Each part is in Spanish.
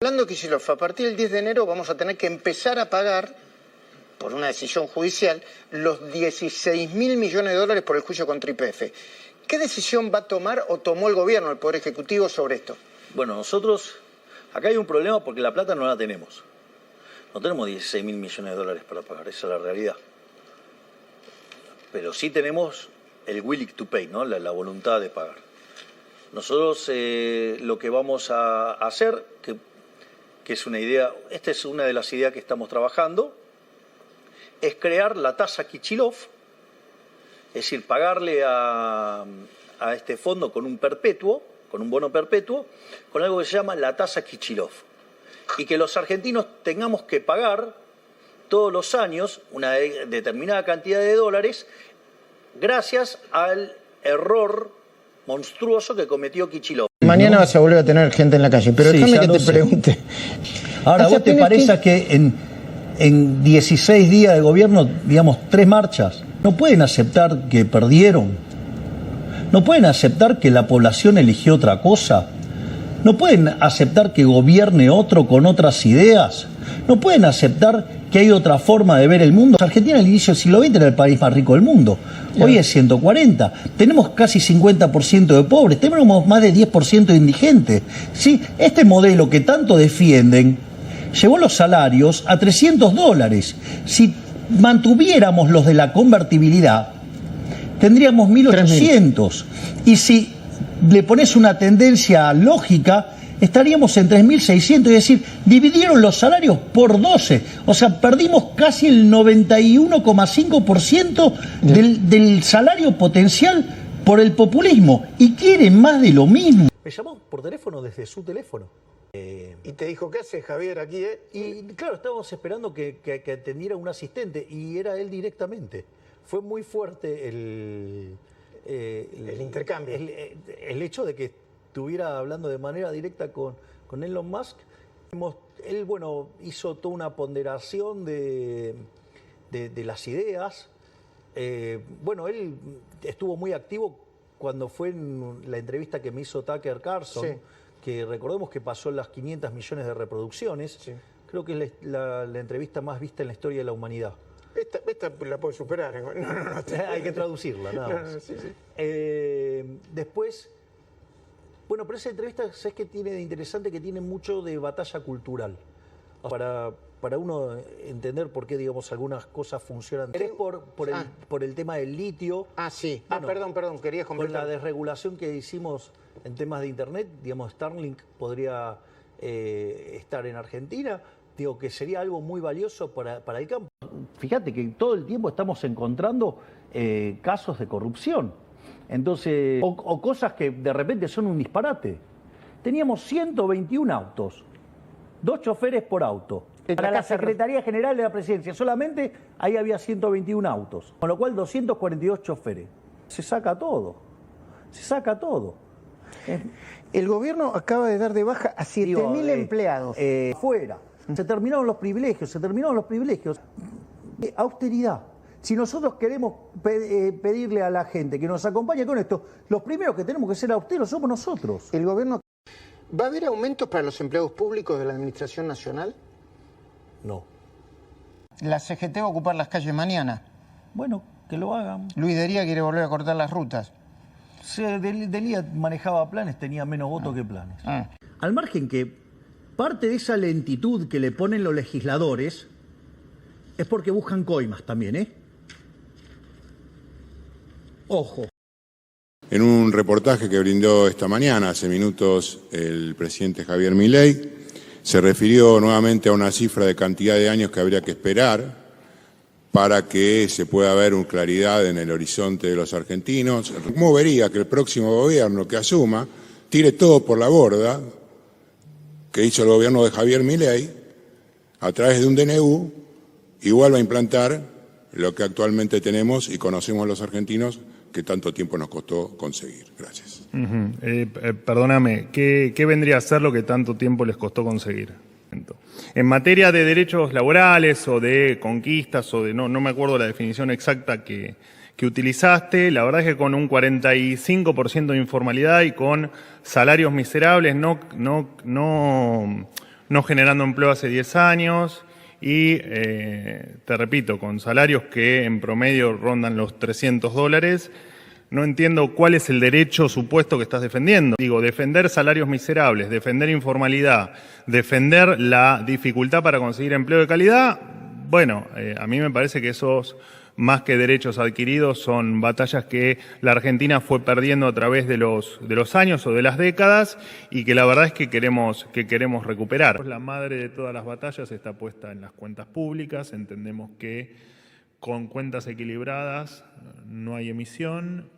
hablando Kicillof, a partir del 10 de enero vamos a tener que empezar a pagar, por una decisión judicial, los 16.000 millones de dólares por el juicio contra YPF. ¿Qué decisión va a tomar o tomó el gobierno, el Poder Ejecutivo, sobre esto? Bueno, nosotros, acá hay un problema porque la plata no la tenemos. No tenemos 16.000 millones de dólares para pagar, esa es la realidad. Pero sí tenemos el willing to pay, ¿no? La voluntad de pagar. Nosotros lo que vamos a hacer, que es una idea, esta es una de las ideas que estamos trabajando, es crear la tasa Kicillof, es decir, pagarle a este fondo con un perpetuo, con un bono perpetuo, con algo que se llama la tasa Kicillof. Y que los argentinos tengamos que pagar todos los años una determinada cantidad de dólares gracias al error monstruoso que cometió Kicillof. Mañana vas a volver a tener gente en la calle, pero sí, déjame que te pregunte. Ahora, ¿vos te parece que en 16 días de gobierno, digamos, 3 marchas, no pueden aceptar que perdieron? ¿No pueden aceptar que la población eligió otra cosa? ¿No pueden aceptar que gobierne otro con otras ideas? ¿No pueden aceptar que hay otra forma de ver el mundo? Argentina al inicio del siglo XX era el país más rico del mundo. Hoy es 140. Tenemos casi 50% de pobres. Tenemos más de 10% de indigentes. ¿Sí? Este modelo que tanto defienden llevó los salarios a $300. Si mantuviéramos los de la convertibilidad, tendríamos 1.800. Y si le pones una tendencia lógica, estaríamos en 3.600, es decir, dividieron los salarios por 12, o sea, perdimos casi el 91,5% del salario potencial por el populismo, y quieren más de lo mismo. Me llamó por teléfono desde su teléfono. Y te dijo, ¿qué haces, Javier, aquí? Y claro, estábamos esperando que atendiera un asistente, y era él directamente. Fue muy fuerte el intercambio. El hecho de que estuviera hablando de manera directa con Elon Musk. Él, bueno, hizo toda una ponderación de las ideas. Bueno, él estuvo muy activo cuando fue en la entrevista que me hizo Tucker Carlson, sí, que recordemos que pasó las 500 millones de reproducciones. Sí. Creo que es la entrevista más vista en la historia de la humanidad. Esta la puedo superar. No, hay que traducirla, nada más. Sí. Después, bueno, pero esa entrevista, ¿sabes qué tiene de interesante? Que tiene mucho de batalla cultural. Para uno entender por qué, digamos, algunas cosas funcionan. Es por el tema del litio. Ah, sí. Bueno, perdón, querías completar. Con la desregulación que hicimos en temas de Internet, digamos, Starlink podría estar en Argentina. Digo, que sería algo muy valioso para el campo. Fíjate que todo el tiempo estamos encontrando casos de corrupción. Entonces, o cosas que de repente son un disparate. Teníamos 121 autos, 2 choferes por auto. Para la Secretaría General de la Presidencia solamente ahí había 121 autos, con lo cual 242 choferes. Se saca todo, se saca todo. El gobierno acaba de dar de baja a 7.000 empleados. Fuera. Se terminaron los privilegios. Austeridad. Si nosotros queremos pedirle a la gente que nos acompañe con esto, los primeros que tenemos que ser austeros somos nosotros. ¿El gobierno va a haber aumentos para los empleados públicos de la Administración Nacional? No. La CGT va a ocupar las calles mañana. Bueno, que lo hagan. Luis Dería quiere volver a cortar las rutas. Delía manejaba planes, tenía menos votos que planes. Al margen que parte de esa lentitud que le ponen los legisladores es porque buscan coimas también, ¿eh? Ojo. En un reportaje que brindó esta mañana, hace minutos, el presidente Javier Milei se refirió nuevamente a una cifra de cantidad de años que habría que esperar para que se pueda ver una claridad en el horizonte de los argentinos. ¿Cómo vería que el próximo gobierno que asuma tire todo por la borda que hizo el gobierno de Javier Milei a través de un DNU y vuelva a implantar lo que actualmente tenemos y conocemos los argentinos que tanto tiempo nos costó conseguir? Gracias. Perdóname, ¿qué vendría a ser lo que tanto tiempo les costó conseguir? En materia de derechos laborales o de conquistas o de no me acuerdo la definición exacta que utilizaste, la verdad es que con un 45% de informalidad y con salarios miserables no no generando empleo hace 10 años y, te repito, con salarios que en promedio rondan los $300. No entiendo cuál es el derecho supuesto que estás defendiendo. Digo, defender salarios miserables, defender informalidad, defender la dificultad para conseguir empleo de calidad. Bueno, a mí me parece que esos, más que derechos adquiridos, son batallas que la Argentina fue perdiendo a través de los años o de las décadas y que la verdad es que queremos recuperar. La madre de todas las batallas está puesta en las cuentas públicas. Entendemos que con cuentas equilibradas no hay emisión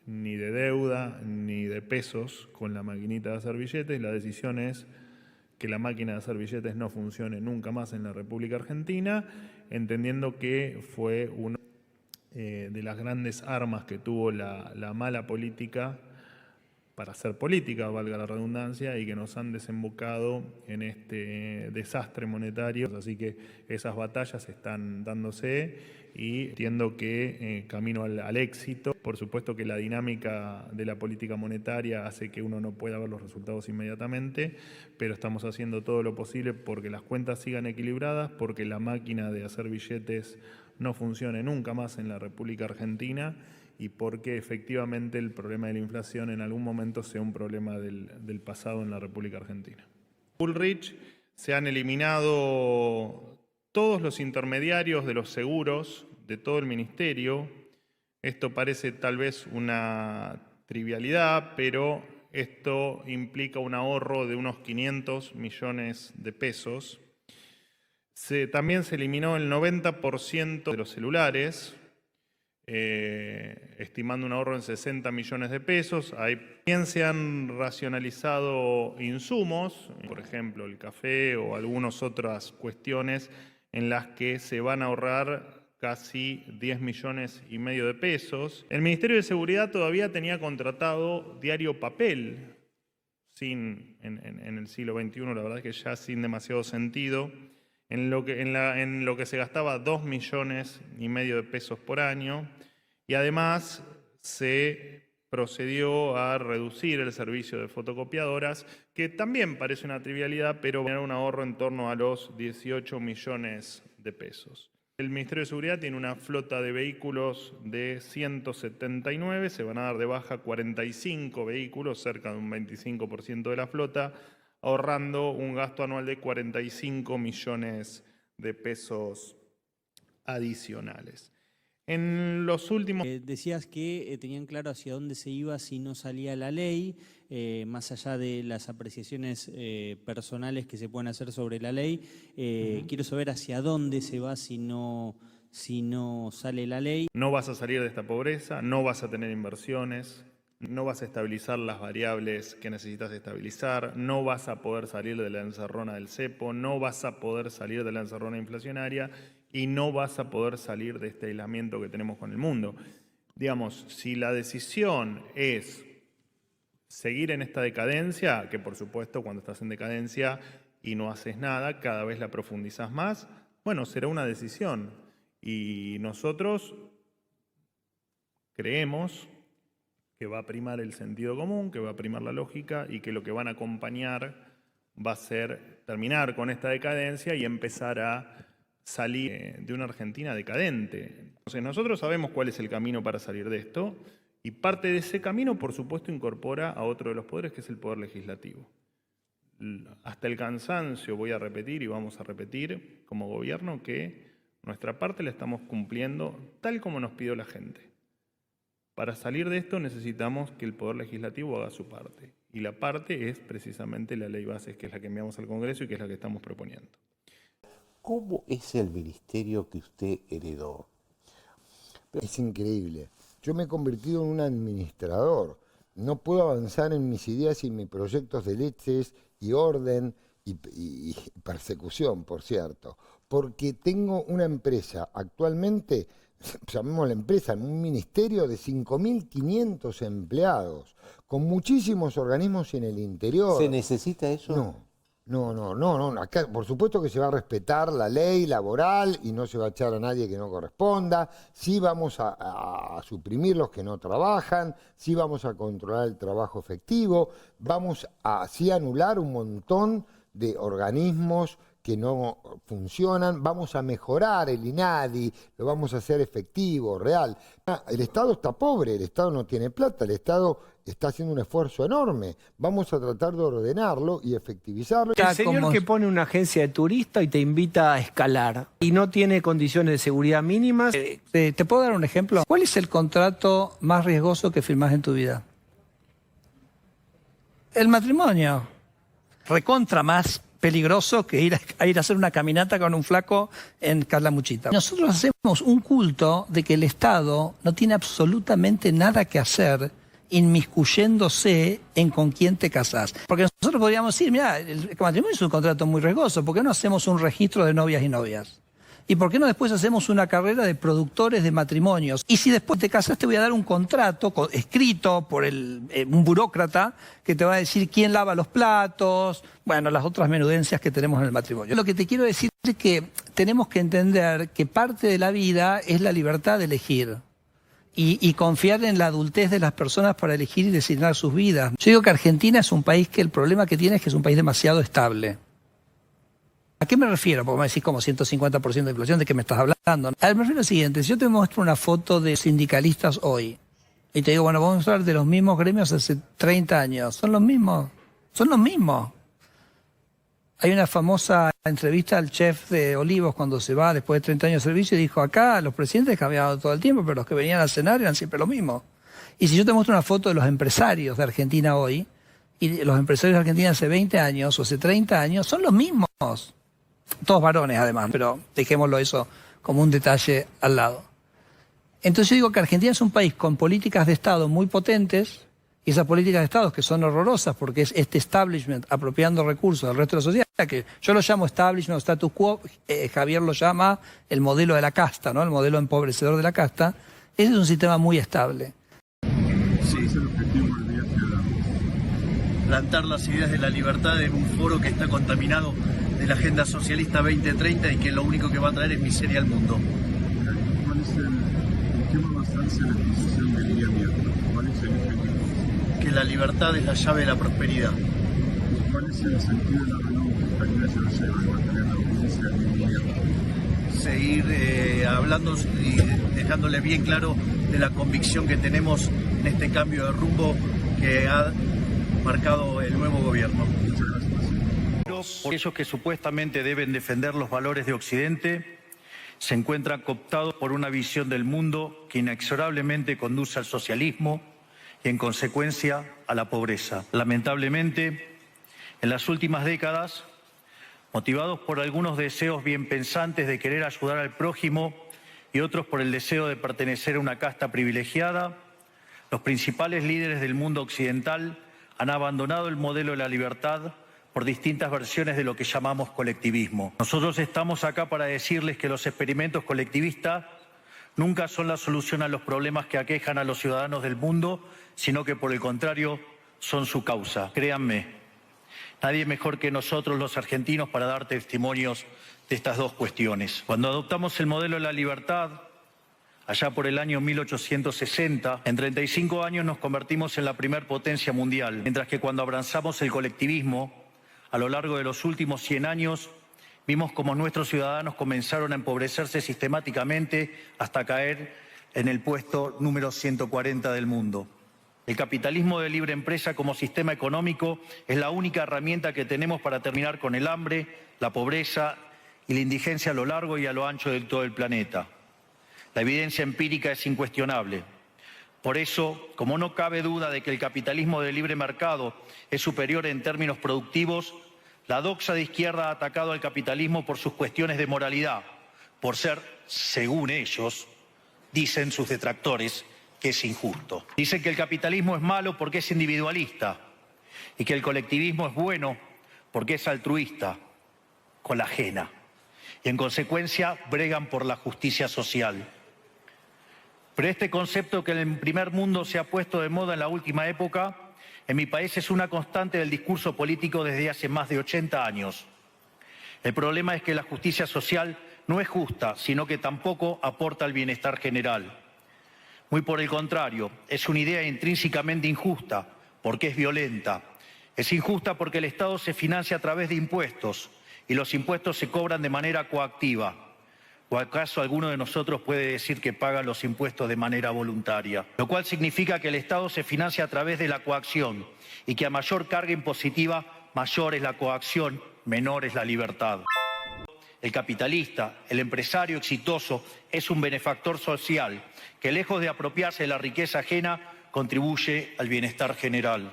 ni de deuda ni de pesos con la maquinita de hacer billetes. La decisión es que la máquina de hacer billetes no funcione nunca más en la República Argentina, entendiendo que fue una de las grandes armas que tuvo la mala política para hacer política, valga la redundancia, y que nos han desembocado en este desastre monetario. Así que esas batallas están dándose y entiendo que camino al éxito. Por supuesto que la dinámica de la política monetaria hace que uno no pueda ver los resultados inmediatamente, pero estamos haciendo todo lo posible porque las cuentas sigan equilibradas, porque la máquina de hacer billetes no funcione nunca más en la República Argentina y porque efectivamente el problema de la inflación en algún momento sea un problema del pasado en la República Argentina. Bullrich, se han eliminado todos los intermediarios de los seguros de todo el ministerio. Esto parece tal vez una trivialidad, pero esto implica un ahorro de unos 500 millones de pesos. También se eliminó el 90% de los celulares, estimando un ahorro en 60 millones de pesos. También se han racionalizado insumos, por ejemplo el café o algunas otras cuestiones en las que se van a ahorrar casi 10 millones y medio de pesos. El Ministerio de Seguridad todavía tenía contratado diario papel, en el siglo XXI, la verdad es que ya sin demasiado sentido, en lo que se gastaba 2 millones y medio de pesos por año, y además se procedió a reducir el servicio de fotocopiadoras, que también parece una trivialidad, pero va a tener un ahorro en torno a los 18 millones de pesos. El Ministerio de Seguridad tiene una flota de vehículos de 179, se van a dar de baja 45 vehículos, cerca de un 25% de la flota, ahorrando un gasto anual de 45 millones de pesos adicionales. En los últimos... Decías que tenían claro hacia dónde se iba si no salía la ley, más allá de las apreciaciones personales que se pueden hacer sobre la ley. Quiero saber hacia dónde se va si no sale la ley. No vas a salir de esta pobreza, no vas a tener inversiones, no vas a estabilizar las variables que necesitas estabilizar, no vas a poder salir de la encerrona del cepo, no vas a poder salir de la encerrona inflacionaria y no vas a poder salir de este aislamiento que tenemos con el mundo. Digamos, si la decisión es seguir en esta decadencia, que por supuesto cuando estás en decadencia y no haces nada, cada vez la profundizas más, bueno, será una decisión. Y nosotros creemos que va a primar el sentido común, que va a primar la lógica y que lo que van a acompañar va a ser terminar con esta decadencia y empezar a salir de una Argentina decadente. Entonces nosotros sabemos cuál es el camino para salir de esto y parte de ese camino, por supuesto, incorpora a otro de los poderes, que es el poder legislativo. Hasta el cansancio voy a repetir y vamos a repetir como gobierno que nuestra parte la estamos cumpliendo tal como nos pidió la gente. Para salir de esto necesitamos que el Poder Legislativo haga su parte. Y la parte es precisamente la ley bases, que es la que enviamos al Congreso y que es la que estamos proponiendo. ¿Cómo es el ministerio que usted heredó? Es increíble. Yo me he convertido en un administrador. No puedo avanzar en mis ideas y mis proyectos de leyes y orden y persecución, por cierto. Porque tengo una empresa actualmente, llamémosla empresa, en un ministerio de 5.500 empleados, con muchísimos organismos en el interior. ¿Se necesita eso? No. Acá, por supuesto que se va a respetar la ley laboral y no se va a echar a nadie que no corresponda. Sí vamos a suprimir los que no trabajan, sí vamos a controlar el trabajo efectivo, vamos a sí anular un montón de organismos que no funcionan, vamos a mejorar el INADI, lo vamos a hacer efectivo, real. El Estado está pobre, el Estado no tiene plata, el Estado está haciendo un esfuerzo enorme. Vamos a tratar de ordenarlo y efectivizarlo. El señor que pone una agencia de turista y te invita a escalar y no tiene condiciones de seguridad mínimas. ¿Te puedo dar un ejemplo? ¿Cuál es el contrato más riesgoso que firmás en tu vida? El matrimonio. Recontra más peligroso que ir a hacer una caminata con un flaco en Calamuchita. Nosotros hacemos un culto de que el Estado no tiene absolutamente nada que hacer inmiscuyéndose en con quién te casás. Porque nosotros podríamos decir, mira, el matrimonio es un contrato muy riesgoso, ¿por qué no hacemos un registro de novias y novias? ¿Y por qué no después hacemos una carrera de productores de matrimonios? Y si después te casas te voy a dar un contrato escrito por un burócrata que te va a decir quién lava los platos, bueno, las otras menudencias que tenemos en el matrimonio. Lo que te quiero decir es que tenemos que entender que parte de la vida es la libertad de elegir. Y confiar en la adultez de las personas para elegir y designar sus vidas. Yo digo que Argentina es un país que el problema que tiene es que es un país demasiado estable. ¿A qué me refiero? Porque me decís como 150% de inflación, ¿de qué me estás hablando? A ver, me refiero al siguiente, si yo te muestro una foto de sindicalistas hoy y te digo, bueno, vamos a hablar de los mismos gremios hace 30 años, son los mismos. Hay una famosa entrevista al chef de Olivos cuando se va después de 30 años de servicio y dijo, acá los presidentes cambiaban todo el tiempo, pero los que venían a cenar eran siempre los mismos. Y si yo te muestro una foto de los empresarios de Argentina hoy, y los empresarios de Argentina hace 20 años o hace 30 años, son los mismos. Todos varones además, pero dejémoslo eso como un detalle al lado. Entonces yo digo que Argentina es un país con políticas de Estado muy potentes, y esas políticas de Estado que son horrorosas porque es este establishment apropiando recursos del resto de la sociedad, que yo lo llamo establishment o status quo, Javier lo llama el modelo de la casta, ¿no? El modelo empobrecedor de la casta. Ese es un sistema muy estable. Sí. Es el objetivo del Día Ciudadano. Plantar las ideas de la libertad en un foro que está contaminado de la Agenda Socialista 2030 y que lo único que va a traer es miseria al mundo. ¿Cuál es qué va a basarse en la exposición del día viernes? ¿Cuál es el objetivo? Que la libertad es la llave de la prosperidad. ¿Cuál es el sentido de la reunión que estaría yo lleva en materia de la audiencia del gobierno? Seguir hablando y dejándole bien claro de la convicción que tenemos en este cambio de rumbo que ha marcado el nuevo gobierno. Muchas gracias. Aquellos que supuestamente deben defender los valores de Occidente se encuentran cooptados por una visión del mundo que inexorablemente conduce al socialismo y en consecuencia a la pobreza. Lamentablemente, en las últimas décadas, motivados por algunos deseos bien pensantes de querer ayudar al prójimo y otros por el deseo de pertenecer a una casta privilegiada, los principales líderes del mundo occidental han abandonado el modelo de la libertad por distintas versiones de lo que llamamos colectivismo. Nosotros estamos acá para decirles que los experimentos colectivistas nunca son la solución a los problemas que aquejan a los ciudadanos del mundo, sino que por el contrario son su causa. Créanme, nadie mejor que nosotros los argentinos para dar testimonios de estas dos cuestiones. Cuando adoptamos el modelo de la libertad, allá por el año 1860, en 35 años nos convertimos en la primer potencia mundial, mientras que cuando abrazamos el colectivismo, a lo largo de los últimos 100 años, vimos como nuestros ciudadanos comenzaron a empobrecerse sistemáticamente hasta caer en el puesto número 140 del mundo. El capitalismo de libre empresa como sistema económico es la única herramienta que tenemos para terminar con el hambre, la pobreza y la indigencia a lo largo y a lo ancho de todo el planeta. La evidencia empírica es incuestionable. Por eso, como no cabe duda de que el capitalismo de libre mercado es superior en términos productivos, la doxa de izquierda ha atacado al capitalismo por sus cuestiones de moralidad, por ser, según ellos, dicen sus detractores, que es injusto. Dicen que el capitalismo es malo porque es individualista y que el colectivismo es bueno porque es altruista, con la ajena. Y en consecuencia bregan por la justicia social. Pero este concepto que en el primer mundo se ha puesto de moda en la última época, en mi país es una constante del discurso político desde hace más de 80 años. El problema es que la justicia social no es justa, sino que tampoco aporta al bienestar general. Muy por el contrario, es una idea intrínsecamente injusta, porque es violenta, Es injusta porque el Estado se financia a través de impuestos y los impuestos se cobran de manera coactiva. ¿O acaso alguno de nosotros puede decir que paga los impuestos de manera voluntaria? Lo cual significa que el Estado se financia a través de la coacción y que a mayor carga impositiva, mayor es la coacción, menor es la libertad. El capitalista, el empresario exitoso, es un benefactor social que, lejos de apropiarse de la riqueza ajena, contribuye al bienestar general.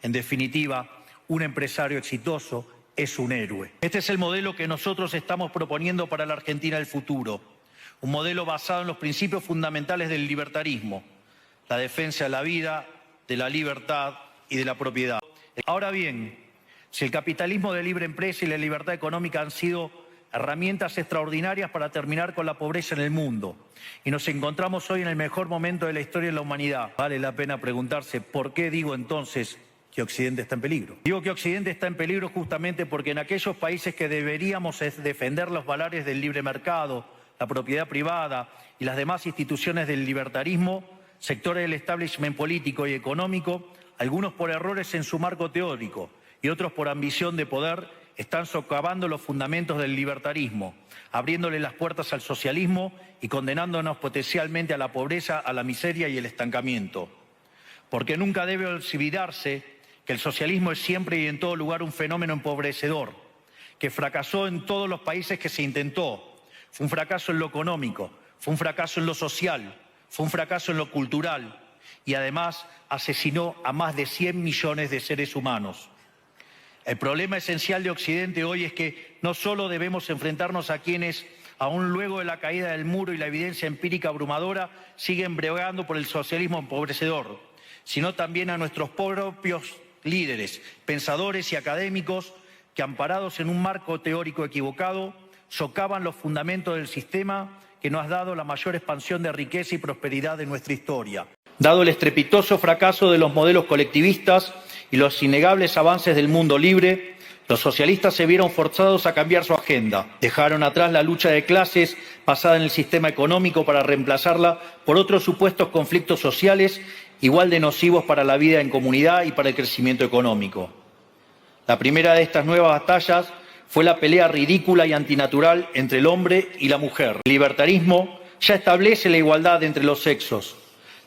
En definitiva, un empresario exitoso es un héroe. Este es el modelo que nosotros estamos proponiendo para la Argentina del futuro. Un modelo basado en los principios fundamentales del libertarismo, la defensa de la vida, de la libertad y de la propiedad. Ahora bien, si el capitalismo de libre empresa y la libertad económica han sido herramientas extraordinarias para terminar con la pobreza en el mundo, y nos encontramos hoy en el mejor momento de la historia de la humanidad, vale la pena preguntarse por qué digo entonces que Occidente está en peligro. Digo que Occidente está en peligro justamente porque en aquellos países que deberíamos defender los valores del libre mercado, la propiedad privada y las demás instituciones del libertarismo, sectores del establishment político y económico, algunos por errores en su marco teórico y otros por ambición de poder, están socavando los fundamentos del libertarismo, abriéndole las puertas al socialismo y condenándonos potencialmente a la pobreza, a la miseria y el estancamiento. Porque nunca debe olvidarse que el socialismo es siempre y en todo lugar un fenómeno empobrecedor, que fracasó en todos los países que se intentó. Fue un fracaso en lo económico, fue un fracaso en lo social, fue un fracaso en lo cultural y además asesinó a más de 100 millones de seres humanos. El problema esencial de Occidente hoy es que no solo debemos enfrentarnos a quienes, aún luego de la caída del muro y la evidencia empírica abrumadora, siguen bregando por el socialismo empobrecedor, sino también a nuestros propios líderes, pensadores y académicos que, amparados en un marco teórico equivocado, socavan los fundamentos del sistema que nos ha dado la mayor expansión de riqueza y prosperidad de nuestra historia. Dado el estrepitoso fracaso de los modelos colectivistas y los innegables avances del mundo libre, los socialistas se vieron forzados a cambiar su agenda. Dejaron atrás la lucha de clases basada en el sistema económico para reemplazarla por otros supuestos conflictos sociales igual de nocivos para la vida en comunidad y para el crecimiento económico. La primera de estas nuevas batallas fue la pelea ridícula y antinatural entre el hombre y la mujer. El libertarismo ya establece la igualdad entre los sexos.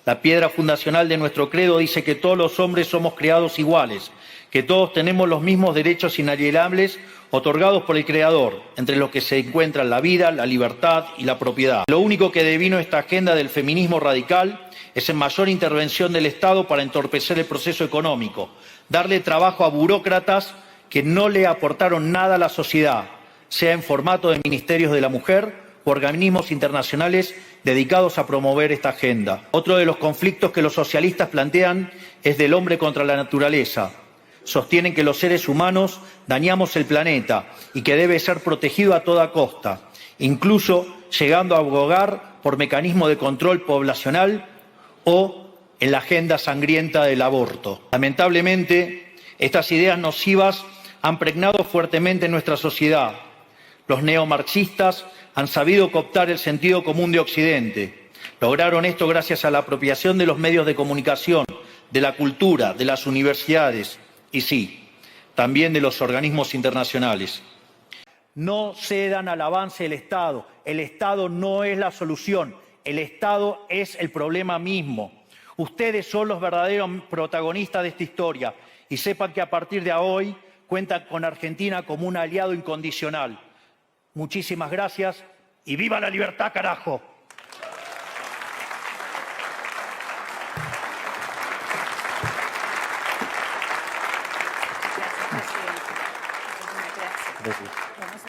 La piedra fundacional de nuestro credo dice que todos los hombres somos creados iguales, que todos tenemos los mismos derechos inalienables otorgados por el Creador, entre los que se encuentran la vida, la libertad y la propiedad. Lo único que devino esta agenda del feminismo radical es en mayor intervención del Estado para entorpecer el proceso económico, darle trabajo a burócratas que no le aportaron nada a la sociedad, sea en formato de ministerios de la mujer o organismos internacionales dedicados a promover esta agenda. Otro de los conflictos que los socialistas plantean es del hombre contra la naturaleza. Sostienen que los seres humanos dañamos el planeta y que debe ser protegido a toda costa, incluso llegando a abogar por mecanismos de control poblacional o en la agenda sangrienta del aborto. Lamentablemente, estas ideas nocivas han pregnado fuertemente en nuestra sociedad. Los neomarxistas han sabido cooptar el sentido común de Occidente. Lograron esto gracias a la apropiación de los medios de comunicación, de la cultura, de las universidades y sí, también de los organismos internacionales. No cedan al avance del Estado. El Estado no es la solución. El Estado es el problema mismo. Ustedes son los verdaderos protagonistas de esta historia y sepan que a partir de hoy cuentan con Argentina como un aliado incondicional. Muchísimas gracias y ¡viva la libertad, carajo! Gracias.